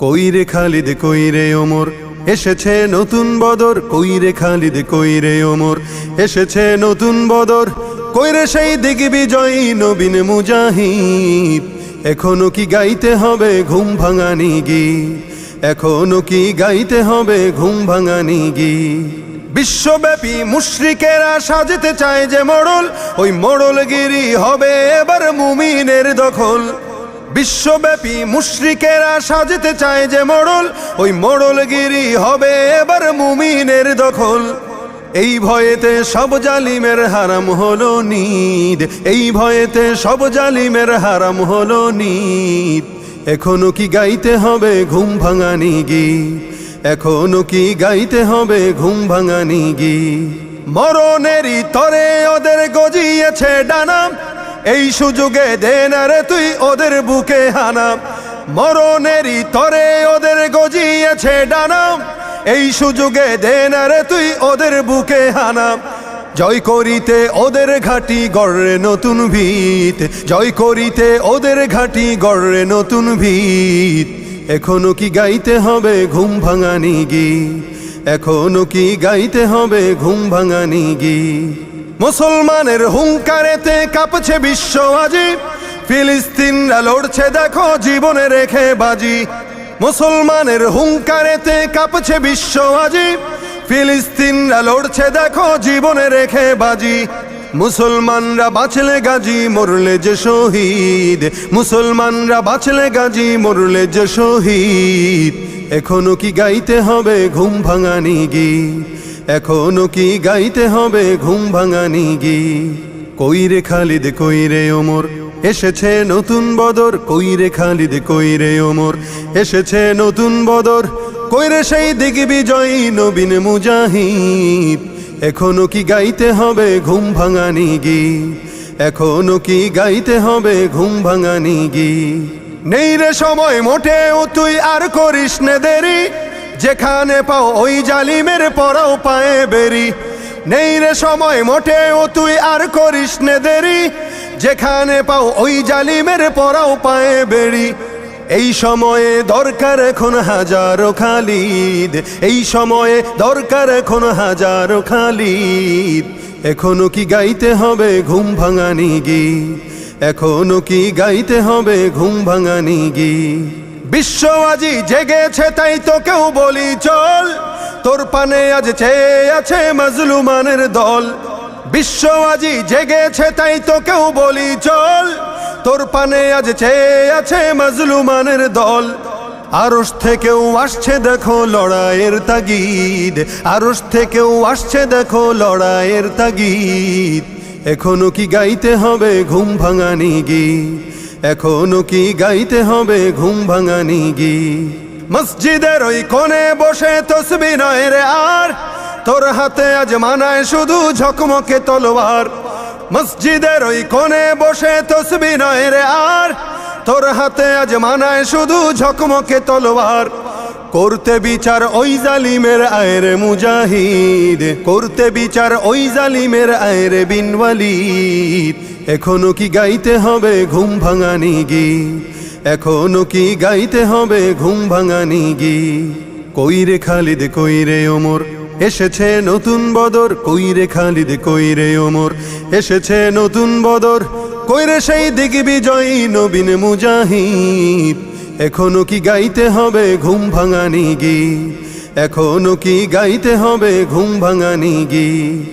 কইরে খালিদ কইরে ওমর এসেছে নতুন বদর, কইরে খালিদ কইরে ওমর এসেছে নতুন বদর, কইরে সেই দিগ্বিজয়ী নবীন মুজাহিদ। এখনো কি গাইতে হবে ঘুম ভাঙানি গীত, এখনো কি গাইতে হবে ঘুম ভাঙানি গীত। বিশ্বব্যাপী মুশরিকেরা সাজতে চায় যে মোড়ল, ওই মোড়লগিরি হবে এবার মুমিনের দখল। বিশ্বব্যাপী মুশরিকেরা সাজতে চায় যে মোড়ল, ওই মোড়লগিরি হবে এবার মুমিনের দখল। এই ভয়েতে সব জালিমের হারাম হলো নিদ, এই ভয়েতে সব জালিমের হারাম হলো নিদ। এখনো কি গাইতে হবে ঘুম ভাঙানি গীত, এখনো কি গাইতে হবে ঘুম ভাঙানি গীত। মরণেরই তরে ওদের গজিয়েছে ডানা, এই সুযোগে দে না রে তুই ওদের বুকে হানা। মরণেরই তরে ওদের গজিয়েছে ডানা, এই সুযোগে দে না রে তুই ওদের বুকে হানা। জয় করিতে ওদের ঘাটি গড়ে নতুন ভিত, জয় করিতে ওদের ঘাটি গড়ে নতুন ভিত। এখনো কি গাইতে হবে ঘুম ভাঙানি গীত, এখনো কি গাইতে হবে ঘুম ভাঙানি গীত। মুসলমানের হুঙ্কারেতে কাঁপছে বিশ্ব আজি, ফিলিস্তিনরা লড়ছে দেখো জীবনে রেখে বাজি। মুসলমানের হুঙ্কারেতে কাঁপছে বিশ্ব আজি, ফিলিস্তিনরা লড়ছে দেখো জীবনে রেখে বাজি। মুসলমানরা বাঁচলে গাজী মরলে যে শহীদ, মুসলমানরা বাঁচলে গাজী মরলে যে শহীদ। এখনো কি গাইতে হবে ঘুম ভাঙানি গীত, এখনো কি গাইতে হবে ঘুম ভাঙানি গীত। কইরে খালিদ কইরে ওমর এসেছে নতুন বদর, কইরে খালিদ কইরে ওমর এসেছে নতুন বদর, কইরে সেই দিগ্বিজয়ী নবীন মুজাহিদ। এখনো কি গাইতে হবে ঘুম ভাঙানি গীত, এখনো কি গাইতে হবে ঘুম ভাঙানি গীত। নেই রে সময় মোটেও তুই আর করিস নে দেরি, যেখানে পাও ওই জালিমের পরাও পায়ে বেরি। নেই রে সময় মোটেও তুই আর করিস নে দেরি, যেখানে পাও ওই জালিমের পরাও পায়ে বেরি। এই সময়ে দরকার এখন হাজারো খালিদ, এই সময়ে দরকার এখন হাজারো খালিদ। এখনো কি গাইতে হবে ঘুম ভাঙানি গীত, এখনো কি গাইতে হবে ঘুম ভাঙানি গীত। বিশ্ব আজি জেগেছে তাই তোকেও বলি চল, তোর পানে আজ চেয়ে আছে মাজলুমানের দল। বিশ্ব আজি জেগেছে তাই তোকেও বলি চল, তোর পানে আজ চেয়ে আছে মাজলুমানের দল। আরশ থেকেও আসছে দেখো লড়াইয়ের তাগিদ, আরশ থেকেও আসছে দেখো লড়াইয়ের তাগিদ। এখনো কি গাইতে হবে ঘুম ভাঙানি গীত, এখনো কি গাইতে হবে ঘুম ভাঙানি গীত। মসজিদের ওই কোণে বসে তসবিহ নয় রে আর, তোর হাতে আজ মানায় শুধু ঝকমকে তলোয়ার। মসজিদের ওই কোণে বসে তসবিহ নয় রে আর, তোর হাতে আজ মানায় শুধু ঝকমকে তলোয়ার। করতে বিচার ওই জালিমের আয়রে মুজাহিদ, করতে বিচার ওই জালিমের আয়রে বিন ওয়ালিদ। এখনো কি গাইতে হবে ঘুম ভাঙানি গীত, এখনো কি গাইতে হবে ঘুম ভাঙানি গীত। কইরে খালিদ কইরে ওমর এসেছে নতুন বদর, কইরে খালিদ কইরে ওমর এসেছে নতুন বদর, কইরে সেই দিগ্বিজয়ী নবীন মুজাহিদ। এখনো কি গাইতে হবে ঘুম ভাঙানি গীত, এখনো কি গাইতে হবে ঘুম ভাঙানি গীত।